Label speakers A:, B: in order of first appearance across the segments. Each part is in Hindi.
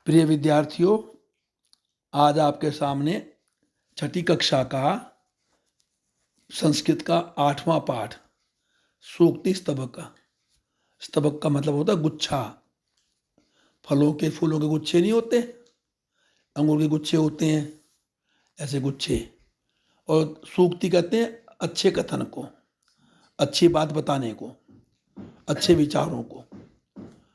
A: प्रिय विद्यार्थियों, आज आपके सामने छठी कक्षा का संस्कृत का 8वां पाठ सूक्ति स्तबक। स्तबक का मतलब होता है गुच्छा। फलों के फूलों के गुच्छे नहीं होते, अंगूर के गुच्छे होते हैं, ऐसे गुच्छे। और सूक्ति कहते हैं अच्छे कथन को, अच्छी बात बताने को, अच्छे विचारों को।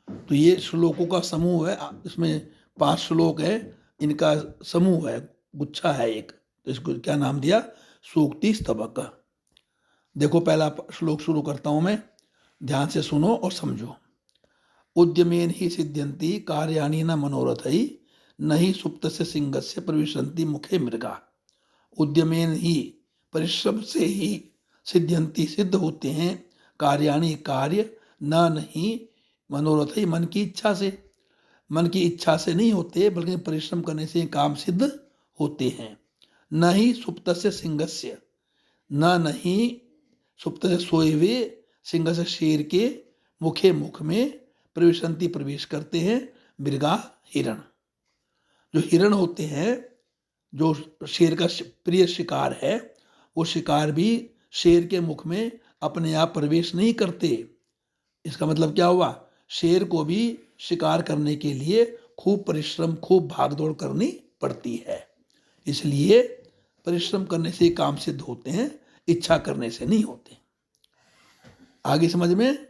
A: तो ये श्लोकों का समूह है, इसमें 5 श्लोक है, इनका समूह है, गुच्छा है एक। तो इसको क्या नाम दिया? सूक्ति स्तबक। देखो, पहला श्लोक शुरू करता हूं मैं, ध्यान से सुनो और समझो। उद्यमेन ही सिद्ध्यन्ति कार्याणि न मनोरथै न ही सुप्तस्य सिंहस्य प्रविशन्ति मुखे मृगा। उद्यमेन ही, परिश्रम से ही, सिद्ध्यन्ति, सिद्ध होते हैं, कार्याणि, कार्य, न नहीं, मनोरथ ही, मन की इच्छा से। मन की इच्छा से नहीं होते, बल्कि परिश्रम करने से काम सिद्ध होते हैं। न ही सुप्तस्य सिंहस्य, न नहीं सुप्त से सोए हुए, सिंह से शेर के, मुखे मुख में, प्रविशन्ति प्रवेश करते हैं, मृगा हिरण। जो हिरण होते हैं, जो शेर का प्रिय शिकार है, वो शिकार भी शेर के मुख में अपने आप प्रवेश नहीं करते। इसका मतलब क्या हुआ? शेर को भी शिकार करने के लिए खूब परिश्रम, खूब भागदौड़ करनी पड़ती है। इसलिए परिश्रम करने से काम सिद्ध होते हैं, इच्छा करने से नहीं होते। आगे समझ में?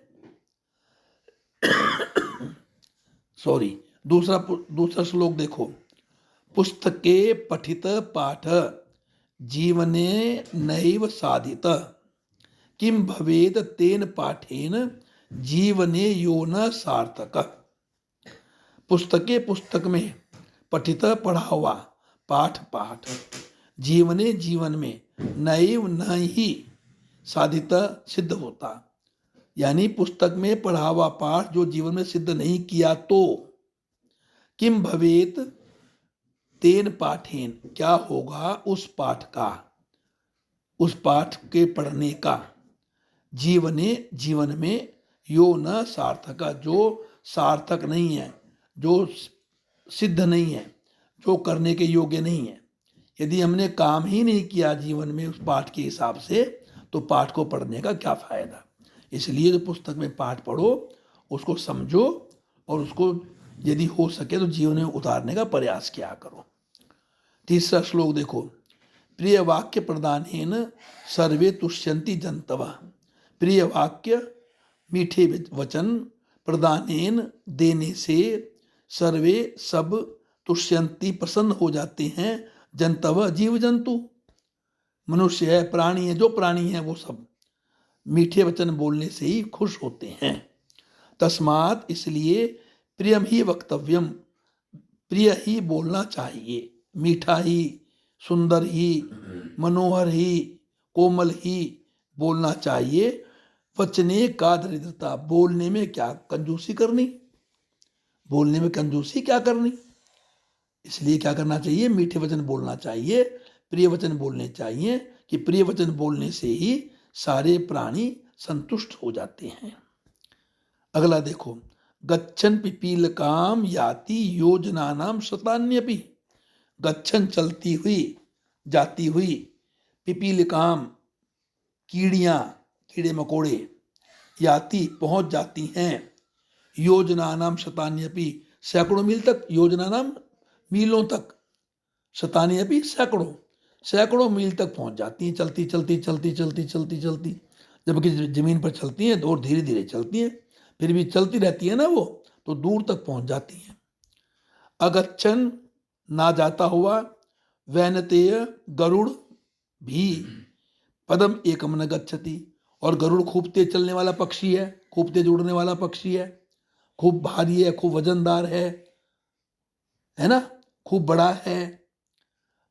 A: सॉरी, दूसरा श्लोक देखो। पुस्तके पठित पाठ जीवने नैव साधित किम भवेद तेन पाठेन जीवने यो न सार्थक। पुस्तके, पुस्तक में, पठित, पढ़ा हुआ, पाठ, पाठ, जीवने, जीवन में, नैव, न ही, साधित, सिद्ध होता। यानी पुस्तक में पढ़ा हुआ पाठ जो जीवन में सिद्ध नहीं किया तो किम भवेत तेन पाठेन, क्या होगा उस पाठ का, उस पाठ के पढ़ने का, जीवने, जीवन में, यो न सार्थक, जो सार्थक नहीं है, जो सिद्ध नहीं है, जो करने के योग्य नहीं है। यदि हमने काम ही नहीं किया जीवन में उस पाठ के हिसाब से, तो पाठ को पढ़ने का क्या फायदा। इसलिए जो पुस्तक में पाठ पढ़ो, उसको समझो और उसको यदि हो सके तो जीवन में उतारने का प्रयास किया करो। तीसरा श्लोक देखो। प्रिय वाक्य प्रदानेन सर्वे तुष्यन्ति जन्तवः। प्रिय वाक्य, मीठे वचन, प्रदानेन, देने से, सर्वे, सब, तुष्यन्ति, प्रसन्न हो जाते हैं, जन्तवः, जीव जंतु, मनुष्य है, प्राणी है, जो प्राणी है वो सब मीठे वचन बोलने से ही खुश होते हैं। तस्मात्, इसलिए, प्रियम ही वक्तव्यम, प्रिय ही बोलना चाहिए, मीठा ही, सुंदर ही, मनोहर ही, कोमल ही बोलना चाहिए। वचने का दरिद्रता, बोलने में क्या कंजूसी करनी, बोलने में कंजूसी क्या करनी। इसलिए क्या करना चाहिए? मीठे वचन बोलना चाहिए, प्रिय वचन बोलने चाहिए, कि प्रिय वचन बोलने से ही सारे प्राणी संतुष्ट हो जाते हैं। अगला देखो। गच्छन पिपीलकाम याति योजनानाम शतान्यपि। गच्छन, चलती हुई, जाती हुई, पिपीलकाम, कीड़ियां, कीड़े मकोड़े, याति, पहुंच जाती हैं, योजनानाम शतान्यपि, सैकड़ों मील तक, योजनानाम, मीलों तक, शतान्यपि, सैकड़ों, सैकड़ों मील तक पहुंच जाती हैं, चलती चलती चलती चलती चलती चलती। जबकि जमीन पर चलती हैं और धीरे धीरे चलती हैं, फिर भी चलती रहती है ना वो, तो दूर तक पहुंच जाती हैं। अगच्छन, ना जाता हुआ, वैनतेय, गरुड़ भी, पदम एकम न गच्छति, और गरुड़ खूब तेज चलने वाला पक्षी है, खूब तेज उड़ने वाला पक्षी है, खूब भारी है, खूब वजनदार है ना, खूब बड़ा है।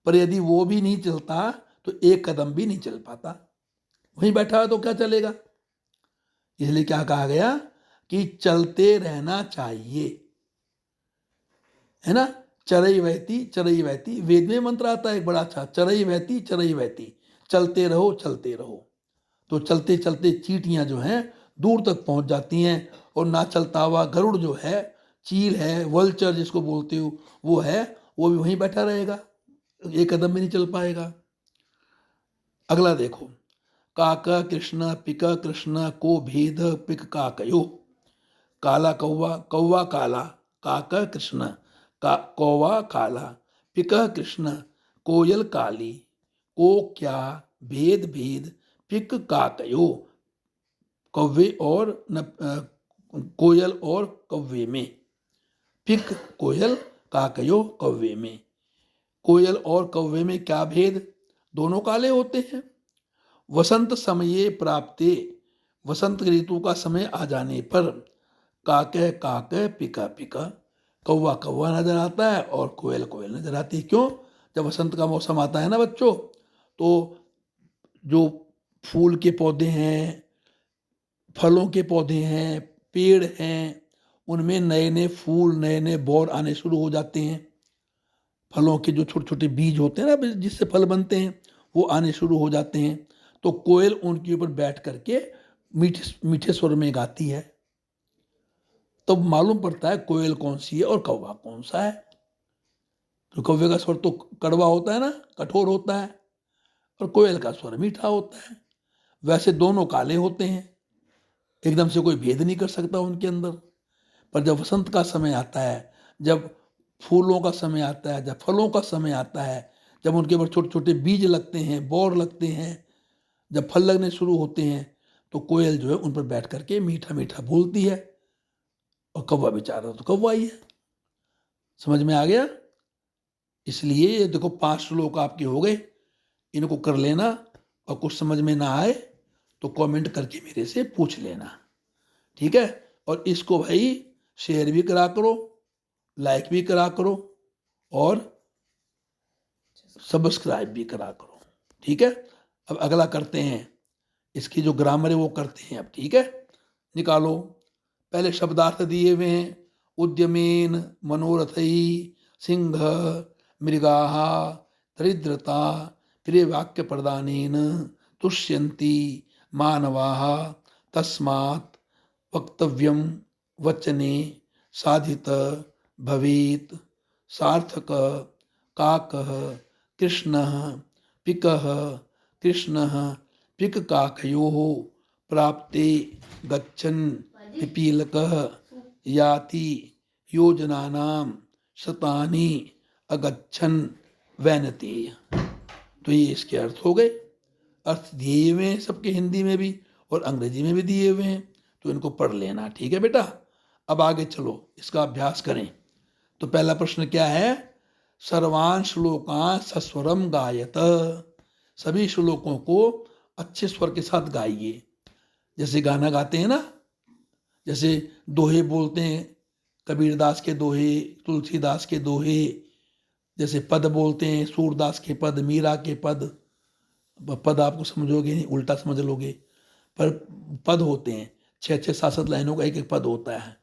A: पर यदि वो भी नहीं चलता तो एक कदम भी नहीं चल पाता, वहीं बैठा है तो क्या चलेगा। इसलिए क्या कहा गया कि चलते रहना चाहिए, है ना। चरई बहती, चरई बहती, वेद में मंत्र आता है एक बड़ा अच्छा, चरई बहती, चरई बहती, चलते रहो, चलते रहो। तो चलते चलते चींटियां जो हैं दूर तक पहुंच जाती हैं, और ना चलता हुआ गरुड़ जो है चील है, वल्चर जिसको बोलते हो वो है, वो भी वहीं बैठा रहेगा, एक कदम भी नहीं चल पाएगा। अगला देखो, काक कृष्ण पिक कृष्ण को भेद पिक काकयो। काला कौवा, कौवा काला, काक कृष्ण, का कौवा काला, पिक कृष्ण, कोयल काली, को क्या भेद भेद पिक काकयो। कौवे और कोयल और कौवे में, पिक कोयल, काकयो कौवे में। कोयल और कौवे में क्या भेद, दोनों काले होते हैं। वसंत समये प्राप्ते, वसंत ऋतु का समय आ जाने पर, काके काके पिका पिका, कौवा कौवा नजर आता है और कोयल कोयल नजर आती है। क्यों? जब वसंत का मौसम आता है ना बच्चों, तो जो फूल के पौधे हैं, फलों के पौधे हैं, पेड़ हैं, उनमें नए नए फूल, नए नए बौर आने शुरू हो जाते हैं। फलों के जो छोटे छोटे बीज होते हैं ना, जिससे फल बनते हैं, वो आने शुरू हो जाते हैं। तो कोयल उनके ऊपर बैठ करके मीठे मीठे स्वर में गाती है। तो मालूम पड़ता है कोयल कौन सी है और कौवा कौन सा है। तो कौवे का स्वर तो कड़वा होता है ना, कठोर होता है, और कोयल का स्वर मीठा होता है। वैसे दोनों काले होते हैं, एकदम से कोई भेद नहीं कर सकता उनके अंदर। पर जब वसंत का समय आता है, जब फूलों का समय आता है, जब फलों का समय आता है, जब उनके ऊपर छोटे छोटे बीज लगते हैं, बौर लगते हैं, जब फल लगने शुरू होते हैं, तो कोयल जो है उन पर बैठ करके मीठा मीठा बोलती है, और कौवा बेचारा तो कौवा ही है। समझ में आ गया? इसलिए ये देखो 5 श्लोक आपके हो गए, इनको कर लेना, और कुछ समझ में ना आए तो कमेंट करके मेरे से पूछ लेना, ठीक है? और इसको भाई शेयर भी करा करो, लाइक भी करा करो, और सब्सक्राइब भी करा करो, ठीक है? अब अगला करते हैं, इसकी जो ग्रामर है वो करते हैं अब, ठीक है? निकालो। पहले शब्दार्थ दिए हुए हैं, उद्यमेन मनोरथई सिंह मृगाः दरिद्रता प्रिय वाक्य प्रदानेन तुष्यन्ति मानवाः तस्मात् वक्तव्यम वचने साधित भवेत् सार्थक काकः कृष्णः पिकः कृष्णः पिक काकयोः प्राप्ते गच्छन् पिपीलकः याति योजनानां शतानि अगच्छन् वैनतेय। तो ये इसके अर्थ हो गए। अर्थ दिए हुए हैं सबके, हिंदी में भी और अंग्रेजी में भी दिए हुए हैं, तो इनको पढ़ लेना, ठीक है बेटा? अब आगे चलो, इसका अभ्यास करें। तो पहला प्रश्न क्या है? सर्वान् श्लोकान् सस्वरम गायत। सभी श्लोकों को अच्छे स्वर के साथ गाइए। जैसे गाना गाते हैं ना, जैसे दोहे बोलते हैं, कबीरदास के दोहे, तुलसीदास के दोहे, जैसे पद बोलते हैं, सूरदास के पद, मीरा के पद। पद आपको समझोगे नहीं, उल्टा समझ लोगे, पर पद होते हैं, 6-6, 7-7 लाइनों का एक एक पद होता है।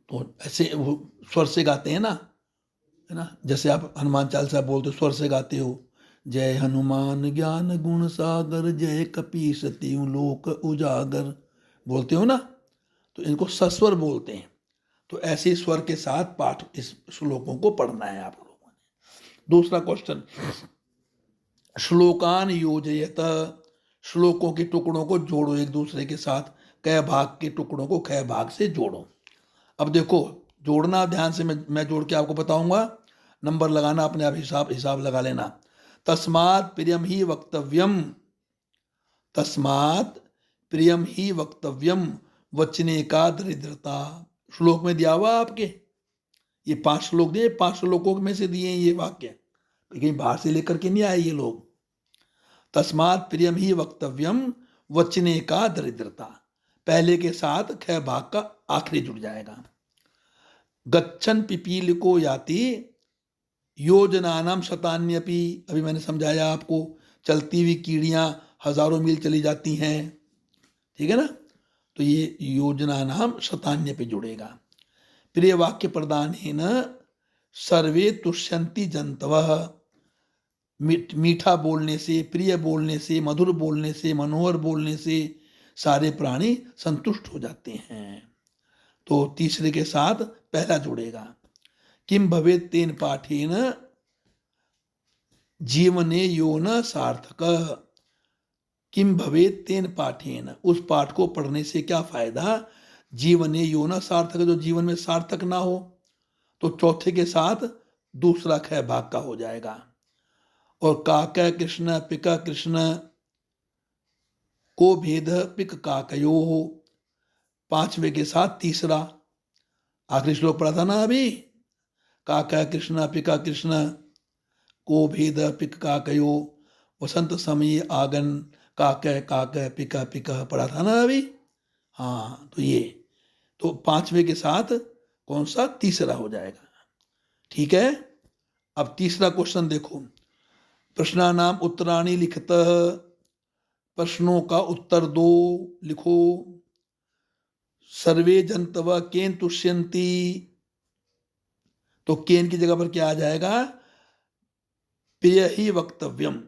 A: तो ऐसे वो स्वर से गाते हैं ना, है ना? जैसे आप हनुमान चालीसा बोलते हो, स्वर से गाते हो, जय हनुमान ज्ञान गुण सागर जय कपीस तिहुँ लोक उजागर, बोलते हो ना? तो इनको सस्वर बोलते हैं। तो ऐसे स्वर के साथ पाठ, इस श्लोकों को पढ़ना है आप लोगों ने। दूसरा क्वेश्चन, श्लोकान योजयत। श्लोकों के टुकड़ों को जोड़ो एक दूसरे के साथ, कै भाग के टुकड़ों को कै भाग से जोड़ो। अब देखो, जोड़ना ध्यान से, मैं जोड़ के आपको बताऊंगा, नंबर लगाना अपने आप, हिसाब लगा लेना। तस्मात् प्रियम ही वक्तव्यम, तस्मात् प्रियम ही वक्तव्यम वचने का दरिद्रता। श्लोक में दिया हुआ आपके, ये 5 श्लोक दिए, 5 श्लोकों में से दिए ये वाक्य, कहीं बाहर से लेकर के नहीं आए ये लोग। तस्मात् प्रियम ही वक्तव्यम वचने का दरिद्रता, पहले के साथ ख भाग का आखिरी जुड़ जाएगा। गच्छन पिपीलिको याति योजनानाम शतान्यपि, अभी मैंने समझाया आपको, चलती हुई कीड़ियां हजारों मील चली जाती हैं, ठीक है ना? तो ये योजनानाम शतान्यपि जुड़ेगा। प्रिय वाक्य प्रदानेन सर्वे तुष्यन्ति जंतवः, मीठा बोलने से, प्रिय बोलने से, मधुर बोलने से, मनोहर बोलने से सारे प्राणी संतुष्ट हो जाते हैं। तो तीसरे के साथ पहला जुड़ेगा। किम भवेत् तेन पाठेन जीवने यो न सार्थक। किम भवेत् तेन पाठेन, उस पाठ को पढ़ने से क्या फायदा, जीवने यो न सार्थक, जो जीवन में सार्थक ना हो। तो चौथे के साथ दूसरा ख भाग का हो जाएगा। और काक कृष्ण पिक कृष्ण को भेद पिक काकयो हो, पांचवे के साथ तीसरा। आखिरी श्लोक पढ़ा था ना अभी, काका कृष्ण पिका कृष्ण को भेद पिक काकयो, वसंत समय आगन काक काक पिका पिका पढ़ा था ना अभी। हाँ, तो ये तो पांचवे के साथ कौन सा, तीसरा हो जाएगा। ठीक है। अब तीसरा क्वेश्चन देखो, प्रश्नानाम उत्तराणि लिखतः, प्रश्नों का उत्तर दो, लिखो। सर्वे जंतव केन तुष्यन्ति, तो केन की जगह पर क्या आ जाएगा, प्रिय ही वक्तव्यम।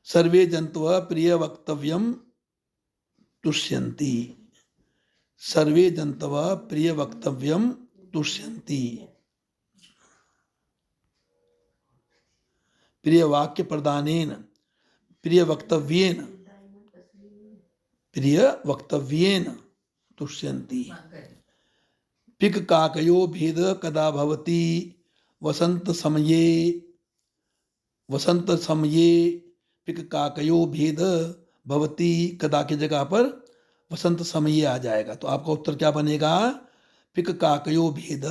A: सर्वे जंतव प्रिय वक्तव्यम तुष्यन्ति, सर्वे जंतव प्रिय वक्तव्यम तुष्यन्ति। प्रिय वाक्य प्रदानेन प्रिय वक्तव्येन, प्रिय वक्तव्येन तुष्यन्ति। पिक काकयो भेद कदा भवति, वसंत समये, वसंत समये पिक काकयो भेद भवति, कदा की जगह पर वसंत समये आ जाएगा। तो आपका उत्तर क्या बनेगा, पिक काकयो भेद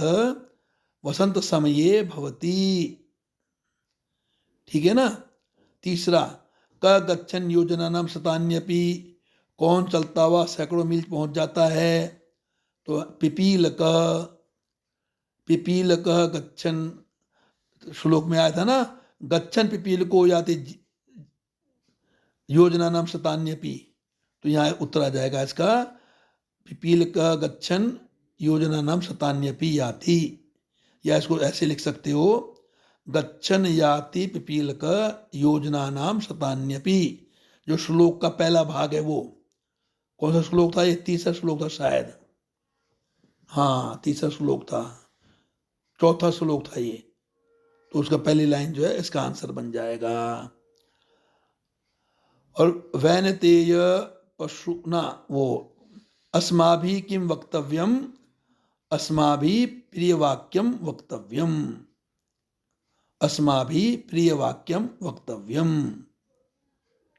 A: वसंत समये भवति। ठीक है ना। तीसरा, क गच्छन योजना नाम शतान्यपि, कौन चलता हुआ सैकड़ों मील पहुंच जाता है। तो पिपीलक, पिपीलक गच्छन, श्लोक में आया था ना, गच्छन पिपीलको याति योजना नाम शतान्यपि, तो यहाँ उत्तर आ जाएगा इसका, पिपीलक गच्छन योजना नाम शतान्यपि याति, या इसको ऐसे लिख सकते हो, गच्छन याति पिपीलक योजना नाम शतान्यपि। जो श्लोक का पहला भाग है वो कौन सा श्लोक था, ये तीसरा श्लोक था शायद। हाँ, तीसरा श्लोक था, चौथा श्लोक था ये। तो उसका पहली लाइन जो है इसका आंसर बन जाएगा। और वैनतेय पशु ना, वो अस्माभि किम वक्तव्यम, अस्माभि प्रिय वाक्यम वक्तव्यम, अस्माभि प्रिय वाक्यम वक्तव्यम।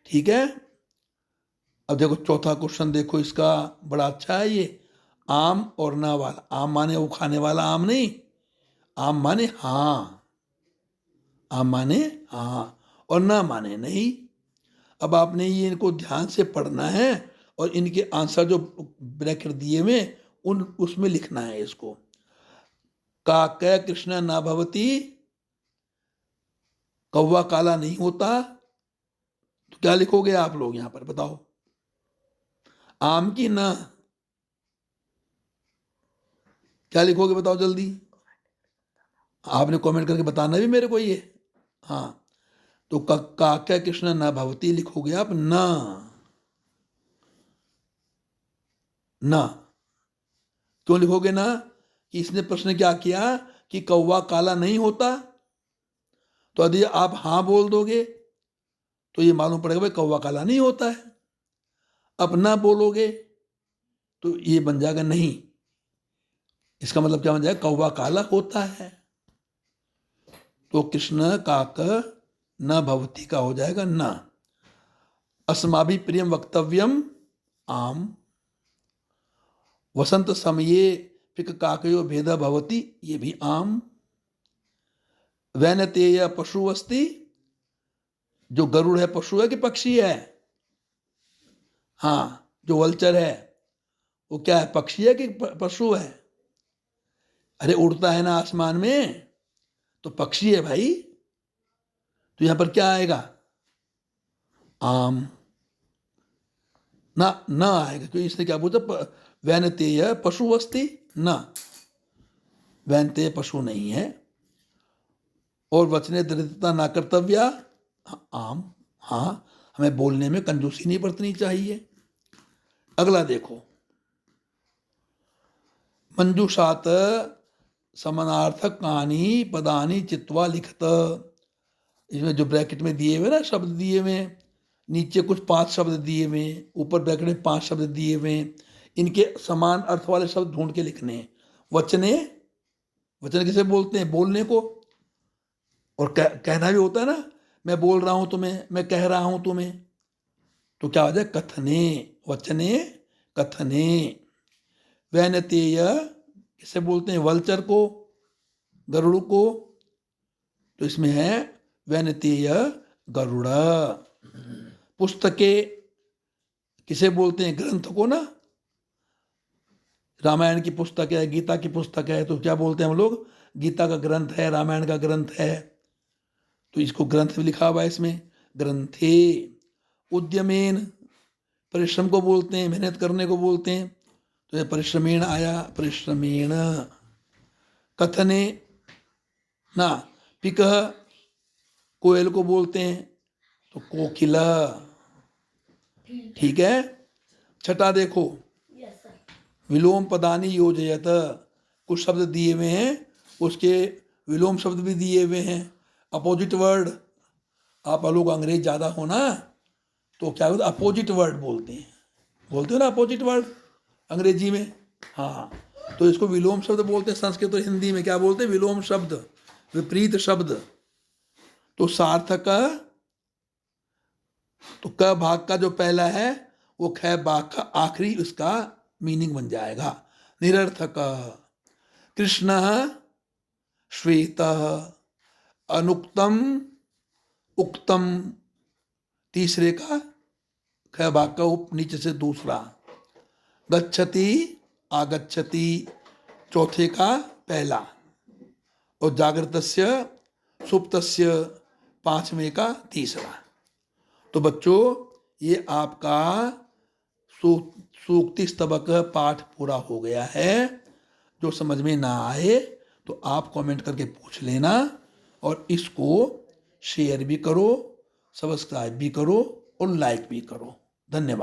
A: ठीक है। अब देखो चौथा क्वेश्चन देखो इसका, बड़ा अच्छा है ये। आम और ना वाला, आम माने वो खाने वाला आम नहीं, आम माने हाँ, आम माने हाँ, और ना माने नहीं। अब आपने ये इनको ध्यान से पढ़ना है और इनके आंसर जो ब्रैकेट दिए हुए उन उसमें लिखना है इसको। काक कृष्ण ना भवती, कौवा काला नहीं होता, तो क्या लिखोगे आप लोग यहां पर बताओ, आम की ना, क्या लिखोगे बताओ जल्दी, आपने कमेंट करके बताना भी मेरे को ये। हाँ, तो काक्या कृष्ण न भवती लिखोगे आप ना, ना क्यों लिखोगे ना, कि इसने प्रश्न क्या किया कि कौवा काला नहीं होता, तो यदि आप हाँ बोल दोगे तो ये मालूम पड़ेगा भाई कौवा काला नहीं होता है। अब ना बोलोगे तो ये बन जाएगा नहीं, इसका मतलब क्या बन जाएगा, कौवा काला होता है। तो कृष्ण काक न भवती का हो जाएगा ना। अस्माभि प्रियम वक्तव्यम आम, वसंत समये पिक काकयो भेद भवती, ये भी आम। वैनतेय पशु अस्ति, जो गरुड़ है पशु है कि पक्षी है, हाँ, जो वल्चर है वो क्या है, पक्षी है कि पशु है। अरे उड़ता है ना आसमान में, तो पक्षी है भाई। तो यहां पर क्या आएगा, आम। ना आएगा क्योंकि इसने क्या पूछा, वैनतेय पशु अस्ति ना, वैनतेय पशु नहीं है। और वचने दरिद्रता ना कर्तव्या, आम। हाँ, हमें बोलने में कंजूसी नहीं बरतनी चाहिए। अगला देखो, मंजूषात समानार्थक कहानी पदानी चित्वा लिखत। इसमें जो ब्रैकेट में दिए हुए ना शब्द दिए हुए, नीचे कुछ 5 शब्द दिए हुए, ऊपर ब्रैकेट में 5 शब्द दिए हुए, इनके समान अर्थ वाले शब्द ढूंढ के लिखने हैं। वचने, वचन किसे बोलते हैं? बोलने को। और कहना भी होता है ना, मैं बोल रहा हूं तुम्हें, मैं कह रहा हूं तुम्हें, तो क्या हो जाए? कथने, वचने कथने। वैनतेय किसे बोलते हैं? वल्चर को, गरुड़ को, तो इसमें है वैनतेय गरुड़। पुस्तके किसे बोलते हैं? ग्रंथ को ना। रामायण की पुस्तक है, गीता की पुस्तक है, तो क्या बोलते हैं हम लोग? गीता का ग्रंथ है, रामायण का ग्रंथ है, तो इसको ग्रंथ भी लिखा हुआ है इसमें, ग्रंथे। उद्यमेन परिश्रम को बोलते हैं, मेहनत करने को बोलते हैं, तो ये परिश्रमेण आया, परिश्रमेण। कथने ना, पिकह कोयल को बोलते हैं, तो कोकिला। ठीक है। छठा देखो, विलोम पदानी योजयत। कुछ शब्द दिए हुए हैं, उसके विलोम शब्द भी दिए हुए हैं। अपोजिट वर्ड, आप लोग अंग्रेज ज़्यादा हो ना, तो क्या होता है? अपोजिट वर्ड बोलते हैं, बोलते हो ना अपोजिट वर्ड अंग्रेजी में। हाँ, तो इसको विलोम शब्द बोलते हैं। संस्कृत और हिंदी में क्या बोलते हैं? विलोम शब्द, विपरीत शब्द। तो सार्थक, तो क भाग का जो पहला है वो ख भाग का आखिरी उसका मीनिंग बन जाएगा। निरर्थक, कृष्ण श्वेत, अनुक्तम उक्तम, तीसरे का ख भाग का नीचे से दूसरा। गच्छति आगच्छति, चौथे का पहला। और जागृतस्य सुप्तस्य, पांचवें का तीसरा। तो बच्चों, ये आपका सूक्ति स्तबक पाठ पूरा हो गया है। जो समझ में ना आए तो आप कमेंट करके पूछ लेना, और इसको शेयर भी करो, सब्सक्राइब भी करो और लाइक भी करो। धन्यवाद।